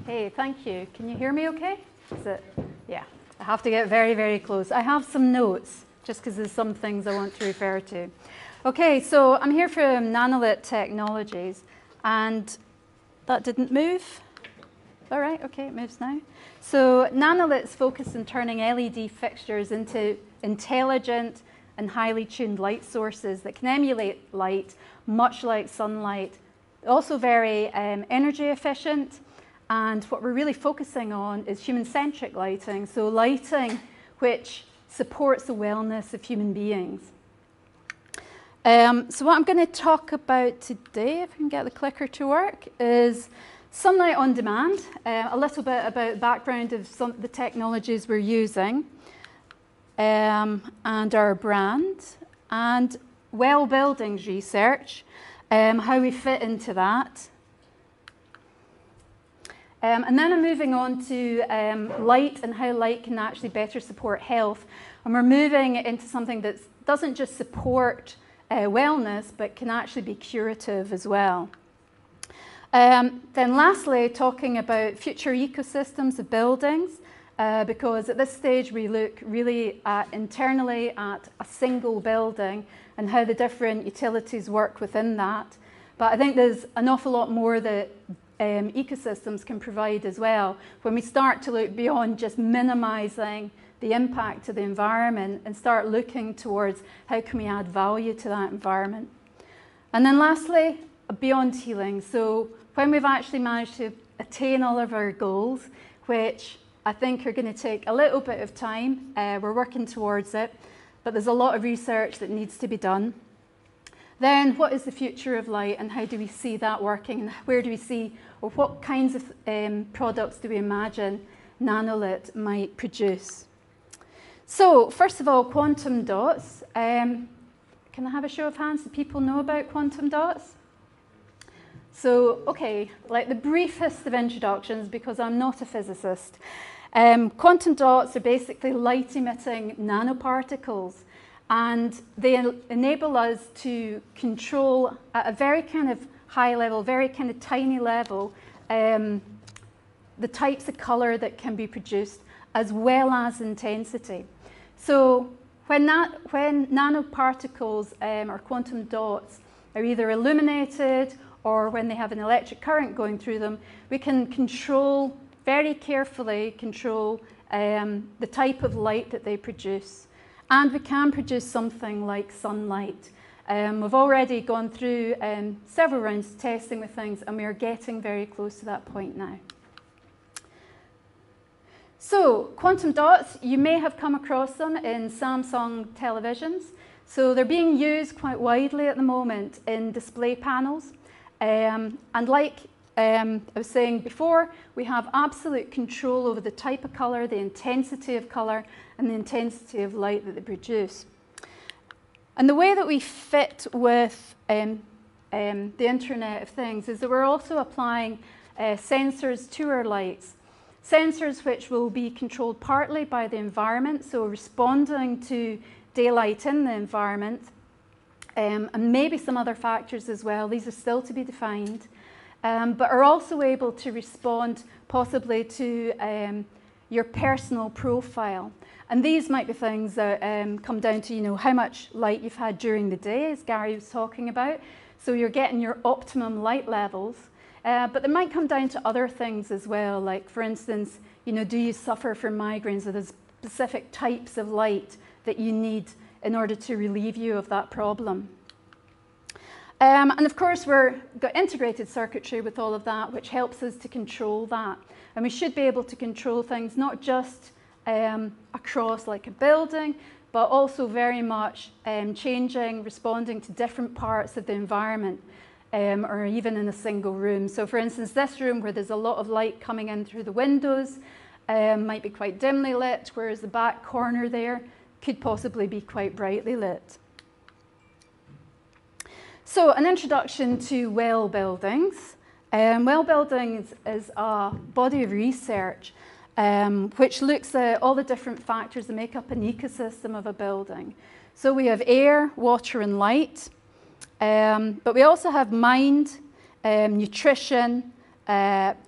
Hey, thank you. Can you hear me okay? Is it? Yeah. I have to get very, very close. I have some notes, just because there's some things I want to refer to. Okay, so I'm here from Nanolit Technologies, and that didn't move. All right, okay, it moves now. So Nanolit's focused on turning LED fixtures into intelligent and highly tuned light sources that can emulate light, much like sunlight. Also very energy efficient. And what we're really focusing on is human-centric lighting, so lighting which supports the wellness of human beings. So what I'm going to talk about today, if I can get the clicker to work, is sunlight on demand, a little bit about background of some of the technologies we're using, and our brand, and well buildings research, how we fit into that. And then I'm moving on to light and how light can actually better support health. And we're moving into something that doesn't just support wellness, but can actually be curative as well. Then lastly, talking about future ecosystems of buildings, because at this stage we look really internally at a single building and how the different utilities work within that. But I think there's an awful lot more that ecosystems can provide as well when we start to look beyond just minimizing the impact to the environment and start looking towards how can we add value to that environment. And then lastly, beyond healing. So when we've actually managed to attain all of our goals, which I think are going to take a little bit of time, we're working towards it, but there's a lot of research that needs to be done. Then what is the future of light and how do we see that working, and where do we see, or what kinds of products do we imagine Nanolit might produce? So first of all, quantum dots. Can I have a show of hands? Do people know about quantum dots? So, okay, like the briefest of introductions, because I'm not a physicist. Quantum dots are basically light-emitting nanoparticles. And they enable us to control at a very kind of high level, very kind of tiny level, the types of color that can be produced as well as intensity. So when nanoparticles or quantum dots are either illuminated or when they have an electric current going through them, we can control, very carefully control the type of light that they produce. And we can produce something like sunlight. We've already gone through several rounds of testing with things, and we are getting very close to that point now. So, quantum dots, you may have come across them in Samsung televisions. So they're being used quite widely at the moment in display panels. And like I was saying before, we have absolute control over the type of color, the intensity of color, and the intensity of light that they produce. And the way that we fit with the Internet of Things is that we're also applying sensors to our lights. Sensors which will be controlled partly by the environment, so responding to daylight in the environment, and maybe some other factors as well. These are still to be defined. But are also able to respond possibly to your personal profile. And these might be things that come down to, how much light you've had during the day, as Gary was talking about. So you're getting your optimum light levels. But they might come down to other things as well, like, for instance, do you suffer from migraines, or the specific types of light that you need in order to relieve you of that problem. And of course, we've got integrated circuitry with all of that, which helps us to control that. And we should be able to control things not just across like a building, but also very much responding to different parts of the environment, or even in a single room. So for instance, this room where there's a lot of light coming in through the windows might be quite dimly lit, whereas the back corner there could possibly be quite brightly lit. So an introduction to well buildings. Well buildings is a body of research which looks at all the different factors that make up an ecosystem of a building. So we have air, water, and light, but we also have mind, nutrition,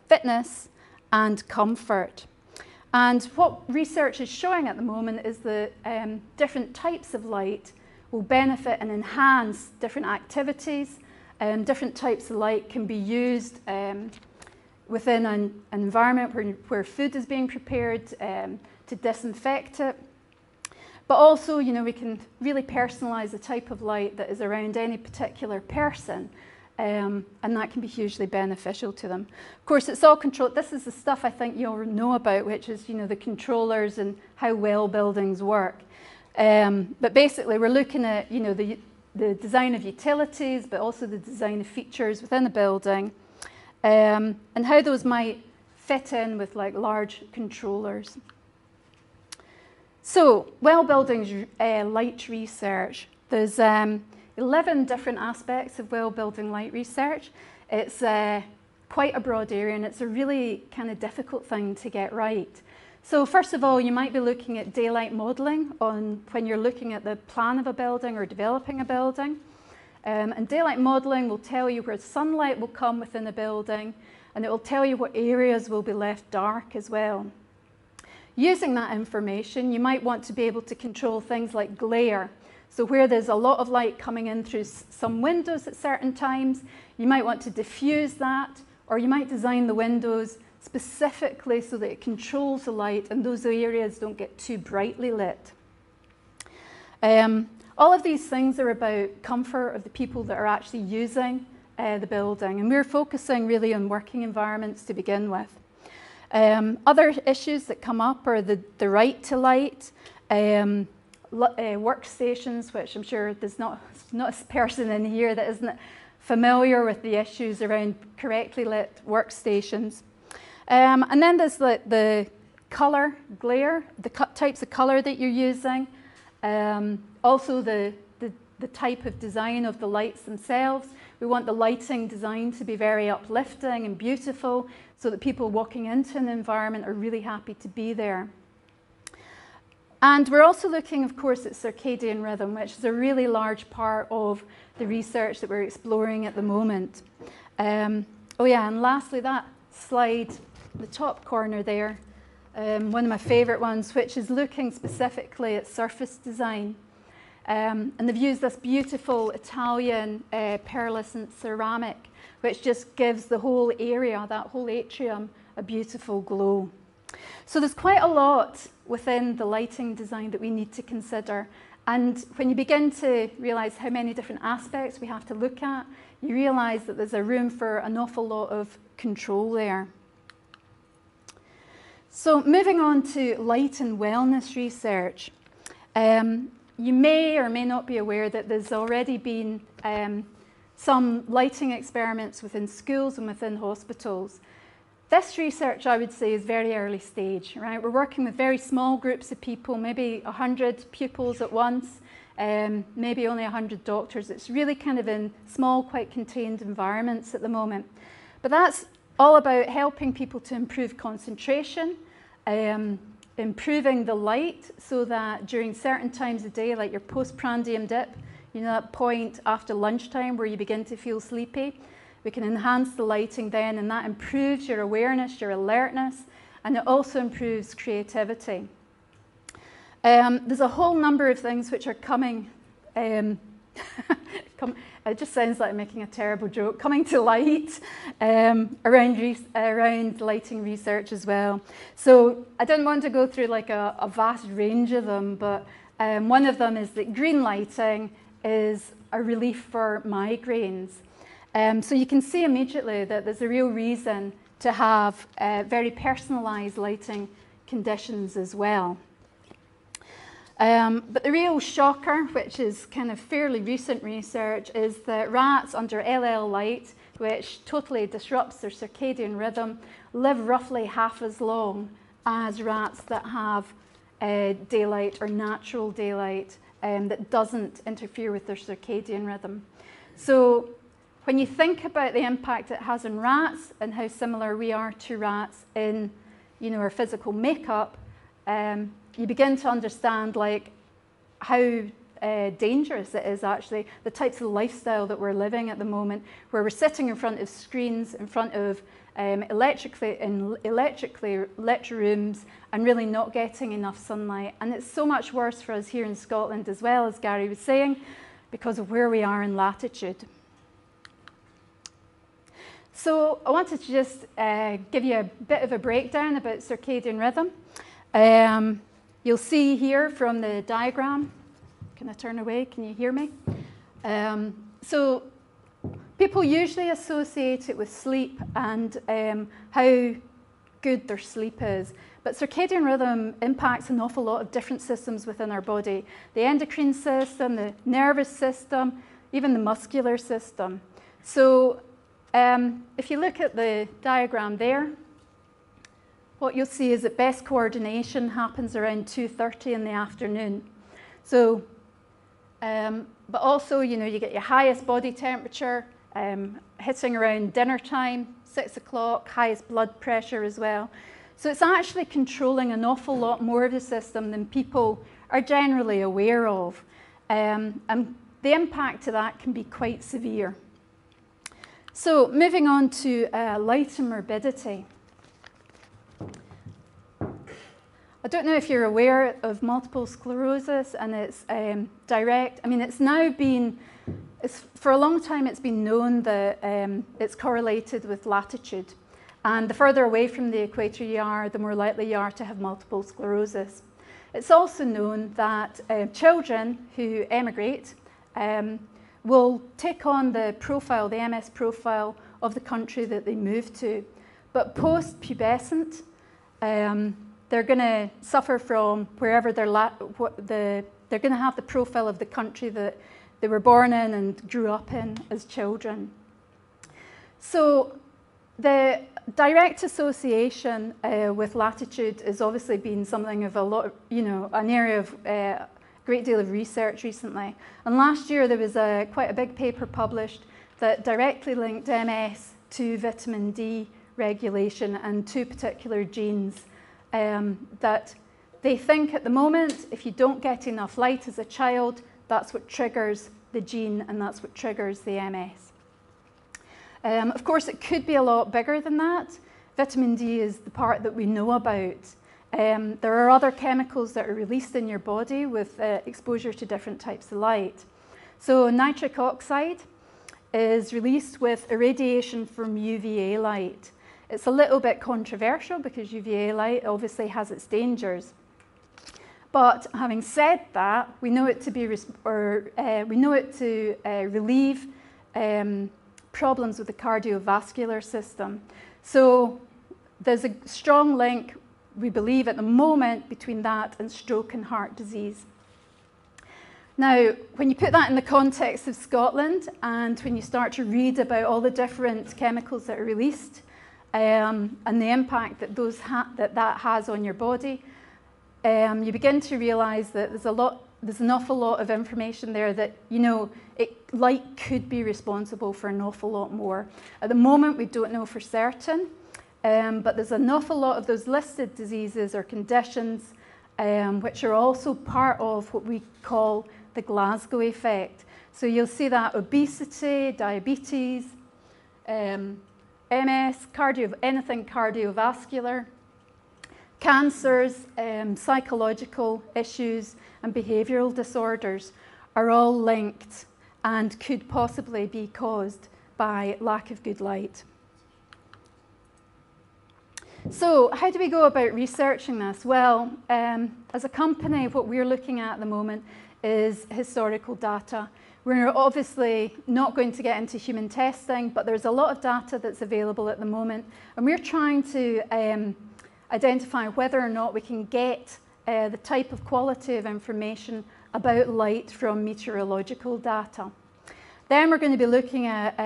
fitness, and comfort. And what research is showing at the moment is that different types of light will benefit and enhance different activities. Different types of light can be used within an environment where food is being prepared to disinfect it. But also, we can really personalize the type of light that is around any particular person, and that can be hugely beneficial to them. Of course, it's all controlled. This is the stuff I think you all know about, which is, the controllers and how well buildings work. But basically, we're looking at, the design of utilities, but also the design of features within a building, and how those might fit in with like large controllers. So, well buildings light research. There's 11 different aspects of well building light research. It's quite a broad area, and it's a really kind of difficult thing to get right. So first of all, you might be looking at daylight modelling when you're looking at the plan of a building or developing a building. And daylight modelling will tell you where sunlight will come within a building, and it will tell you what areas will be left dark as well. Using that information, you might want to be able to control things like glare. So where there's a lot of light coming in through some windows at certain times, you might want to diffuse that, or you might design the windows specifically so that it controls the light and those areas don't get too brightly lit. All of these things are about comfort of the people that are actually using the building, and we're focusing really on working environments to begin with. Other issues that come up are the right to light, workstations, which I'm sure there's not a person in here that isn't familiar with the issues around correctly lit workstations. And then there's the colour, glare, the types of colour that you're using, also the type of design of the lights themselves. We want the lighting design to be very uplifting and beautiful so that people walking into an environment are really happy to be there. And we're also looking, of course, at circadian rhythm, which is a really large part of the research that we're exploring at the moment. Oh yeah, and lastly, that slide, the top corner there, one of my favourite ones, which is looking specifically at surface design. And they've used this beautiful Italian pearlescent ceramic, which just gives the whole area, that whole atrium, a beautiful glow. So there's quite a lot within the lighting design that we need to consider. And when you begin to realise how many different aspects we have to look at, you realise that there's a room for an awful lot of control there. So moving on to light and wellness research. You may or may not be aware that there's already been some lighting experiments within schools and within hospitals. This research, I would say, is very early stage, right? We're working with very small groups of people, maybe 100 pupils at once, maybe only 100 doctors. It's really kind of in small, quite contained environments at the moment. But that's all about helping people to improve concentration, improving the light so that during certain times of day, like your postprandial dip, that point after lunchtime where you begin to feel sleepy, we can enhance the lighting then, and that improves your awareness, your alertness, and it also improves creativity. There's a whole number of things which are coming, it just sounds like I'm making a terrible joke, coming to light around lighting research as well. So I didn't want to go through like a vast range of them, but one of them is that green lighting is a relief for migraines. So you can see immediately that there's a real reason to have very personalised lighting conditions as well. But the real shocker, which is kind of fairly recent research, is that rats under LL light, which totally disrupts their circadian rhythm, live roughly half as long as rats that have daylight or natural daylight that doesn't interfere with their circadian rhythm. So when you think about the impact it has on rats and how similar we are to rats in, our physical makeup, you begin to understand like how dangerous it is actually, the types of lifestyle that we're living at the moment, where we're sitting in front of screens, in front of electrically lit rooms, and really not getting enough sunlight. And it's so much worse for us here in Scotland as well, as Gary was saying, because of where we are in latitude. So I wanted to just give you a bit of a breakdown about circadian rhythm. You'll see here from the diagram, can I turn away? Can you hear me? So people usually associate it with sleep and how good their sleep is. But circadian rhythm impacts an awful lot of different systems within our body. The endocrine system, the nervous system, even the muscular system. So if you look at the diagram there, what you'll see is that best coordination happens around 2:30 in the afternoon. So, but also, you know, you get your highest body temperature hitting around dinner time, 6 o'clock, highest blood pressure as well. So it's actually controlling an awful lot more of the system than people are generally aware of. And the impact of that can be quite severe. So moving on to light and morbidity. I don't know if you're aware of multiple sclerosis and its direct, I mean, it's now been, for a long time it's been known that it's correlated with latitude. And the further away from the equator you are, the more likely you are to have multiple sclerosis. It's also known that children who emigrate will take on the profile, the MS profile of the country that they move to. But post-pubescent, they're going to suffer from wherever they're going to have the profile of the country that they were born in and grew up in as children. So the direct association with latitude has obviously been something of a lot, you know, an area of great deal of research recently. And last year there was quite a big paper published that directly linked MS to vitamin D regulation and two particular genes that they think at the moment, if you don't get enough light as a child, that's what triggers the gene and that's what triggers the MS. Of course, it could be a lot bigger than that. Vitamin D is the part that we know about. There are other chemicals that are released in your body with exposure to different types of light. So nitric oxide is released with irradiation from UVA light. It's a little bit controversial because UVA light obviously has its dangers. But having said that, we know it to be relieve problems with the cardiovascular system. So there's a strong link, we believe at the moment, between that and stroke and heart disease. Now, when you put that in the context of Scotland and when you start to read about all the different chemicals that are released and the impact that that has on your body, you begin to realise that there's an awful lot of information there that, you know, light could be responsible for an awful lot more. At the moment, we don't know for certain, but there's an awful lot of those listed diseases or conditions which are also part of what we call the Glasgow effect. So you'll see that obesity, diabetes, MS, anything cardiovascular, cancers, psychological issues and behavioural disorders are all linked and could possibly be caused by lack of good light. So how do we go about researching this? Well, as a company, what we're looking at the moment is historical data. We're obviously not going to get into human testing, but there's a lot of data that's available at the moment, and we're trying to identify whether or not we can get the type of quality of information about light from meteorological data. Then we're going to be looking at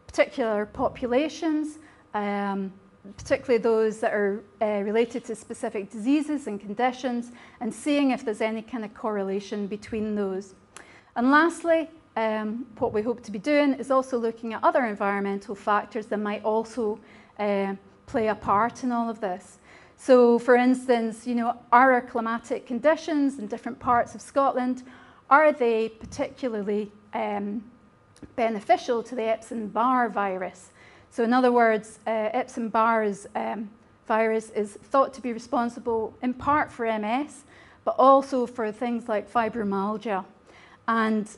particular populations, particularly those that are related to specific diseases and conditions, and seeing if there's any kind of correlation between those. And lastly, what we hope to be doing is also looking at other environmental factors that might also play a part in all of this. So for instance, you know, are our climatic conditions in different parts of Scotland, are they particularly beneficial to the Epstein-Barr virus? So in other words, Epstein-Barr's virus is thought to be responsible in part for MS, but also for things like fibromyalgia. And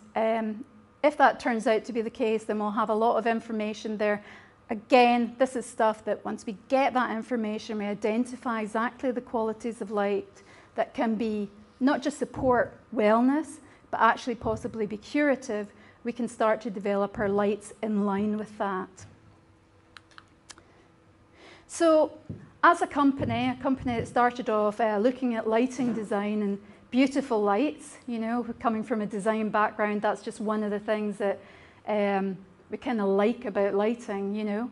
if that turns out to be the case, then we'll have a lot of information there. Again, this is stuff that once we get that information, we identify exactly the qualities of light that can be not just support wellness, but actually possibly be curative. We can start to develop our lights in line with that. So as a company that started off looking at lighting design and beautiful lights, you know, coming from a design background, that's just one of the things that we kind of like about lighting, you know.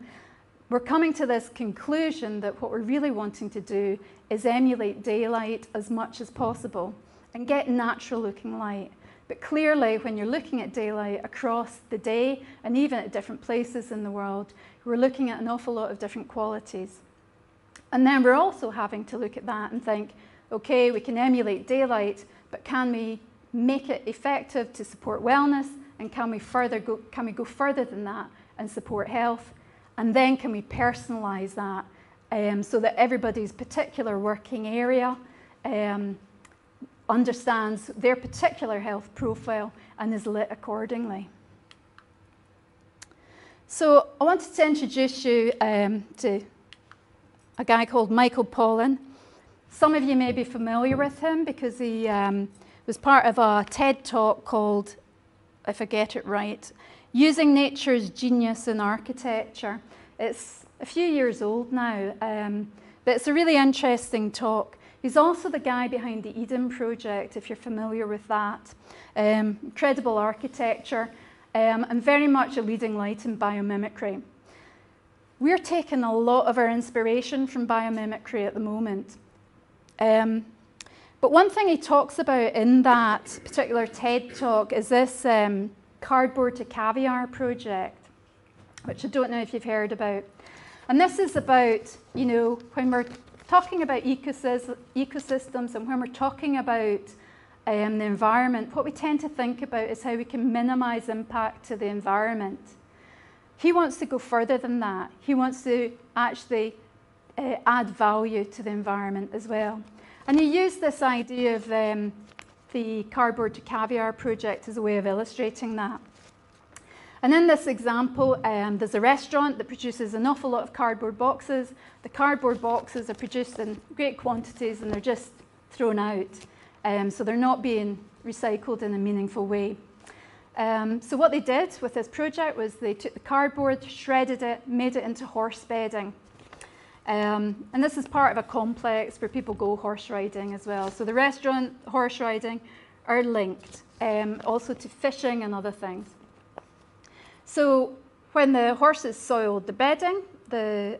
We're coming to this conclusion that what we're really wanting to do is emulate daylight as much as possible and get natural looking light. But clearly, when you're looking at daylight across the day and even at different places in the world, we're looking at an awful lot of different qualities. And then we're also having to look at that and think, okay, we can emulate daylight, but can we make it effective to support wellness? And can we go further than that and support health? And then can we personalize that so that everybody's particular working area understands their particular health profile and is lit accordingly. So I wanted to introduce you to a guy called Michael Pollan. Some of you may be familiar with him because he was part of a TED talk called, if I get it right, Using Nature's Genius in Architecture. It's a few years old now, but it's a really interesting talk. He's also the guy behind the Eden project, if you're familiar with that. Incredible architecture and very much a leading light in biomimicry. We're taking a lot of our inspiration from biomimicry at the moment. But one thing he talks about in that particular TED talk is this cardboard to caviar project, which I don't know if you've heard about. And this is about, you know, when we're talking about ecosystems and when we're talking about the environment, what we tend to think about is how we can minimize impact to the environment. He wants to go further than that. He wants to actually add value to the environment as well. And he used this idea of the cardboard to caviar project as a way of illustrating that. And in this example, there's a restaurant that produces an awful lot of cardboard boxes. The cardboard boxes are produced in great quantities and they're just thrown out. So they're not being recycled in a meaningful way. So what they did with this project was they took the cardboard, shredded it, made it into horse bedding. And this is part of a complex where people go horse riding as well. So the restaurant, horse riding are linked, also to fishing and other things. So when the horses soiled the bedding, the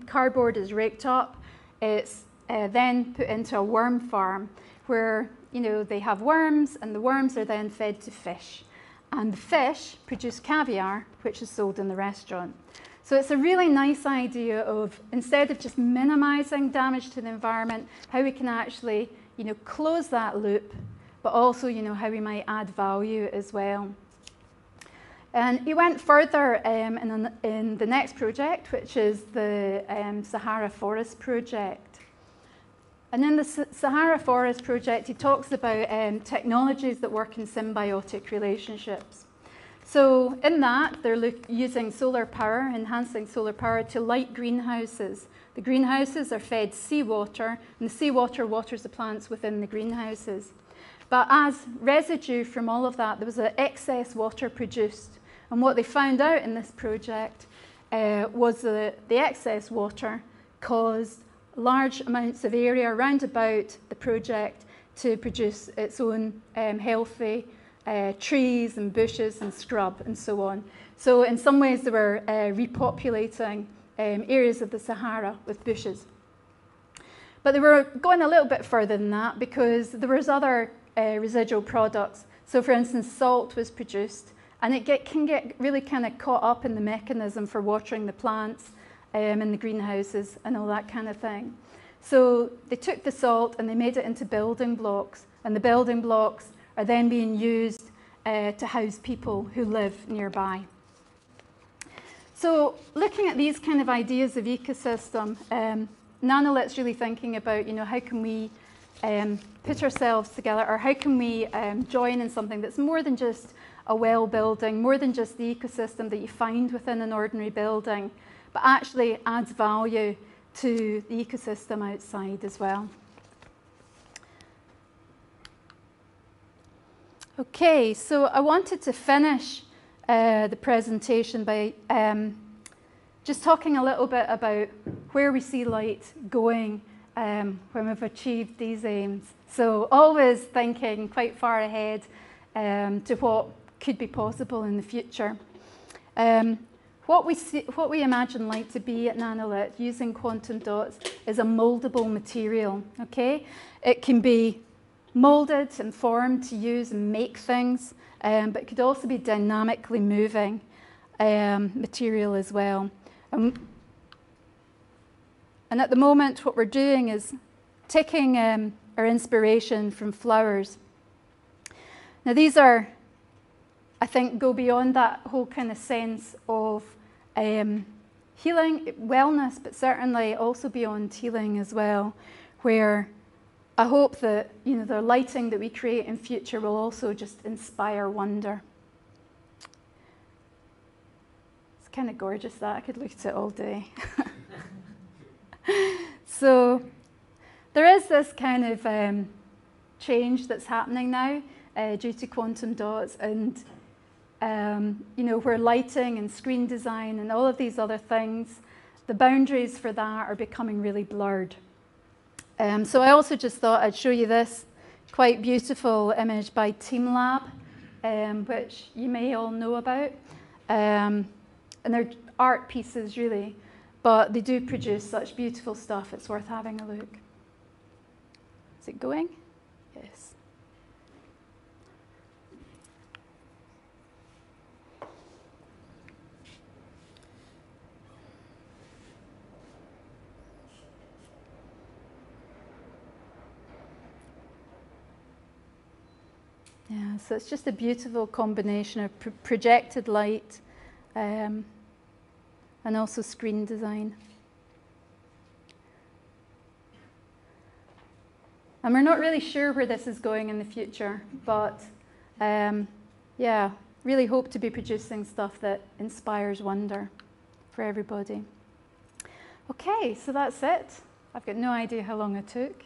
cardboard is raked up. It's then put into a worm farm where, you know, they have worms and the worms are then fed to fish. And the fish produce caviar, which is sold in the restaurant. So it's a really nice idea of, instead of just minimizing damage to the environment, how we can actually, you know, close that loop, but also, you know, how we might add value as well. And he went further in the next project, which is the Sahara Forest project. And in the Sahara Forest project, he talks about technologies that work in symbiotic relationships. So in that, they're using solar power, enhancing solar power to light greenhouses. The greenhouses are fed seawater, and the seawater waters the plants within the greenhouses. But as residue from all of that, there was an excess water produced. And what they found out in this project was that the excess water caused large amounts of area around about the project to produce its own healthy trees and bushes and scrub and so on. So in some ways they were repopulating areas of the Sahara with bushes. But they were going a little bit further than that because there was other residual products. So for instance, salt was produced and it can get really kind of caught up in the mechanism for watering the plants in the greenhouses and all that kind of thing. So they took the salt and they made it into building blocks, and the building blocks are then being used to house people who live nearby. So looking at these kind of ideas of ecosystem, Nanolit's really thinking about, how can we put ourselves together, or how can we join in something that's more than just a well building, more than just the ecosystem that you find within an ordinary building, but actually adds value to the ecosystem outside as well. Okay, so I wanted to finish the presentation by just talking a little bit about where we see light going when we've achieved these aims. So always thinking quite far ahead to what could be possible in the future. What we imagine light to be at Nanolit using quantum dots is a moldable material. Okay, it can be molded and formed to use and make things, but it could also be dynamically moving material as well. And at the moment, what we're doing is taking our inspiration from flowers. Now these are, I think, go beyond that whole kind of sense of healing, wellness, but certainly also beyond healing as well, where I hope that the lighting that we create in future will also just inspire wonder. It's kind of gorgeous that I could look at it all day. So there is this kind of change that's happening now due to quantum dots, and where lighting and screen design and all of these other things, the boundaries for that are becoming really blurred. So I also just thought I'd show you this quite beautiful image by TeamLab, which you may all know about. And they're art pieces really, but they do produce such beautiful stuff, it's worth having a look. Is it going? Yes. Yeah, so it's just a beautiful combination of projected light and also screen design. And we're not really sure where this is going in the future, but yeah, really hope to be producing stuff that inspires wonder for everybody. Okay, so that's it. I've got no idea how long it took.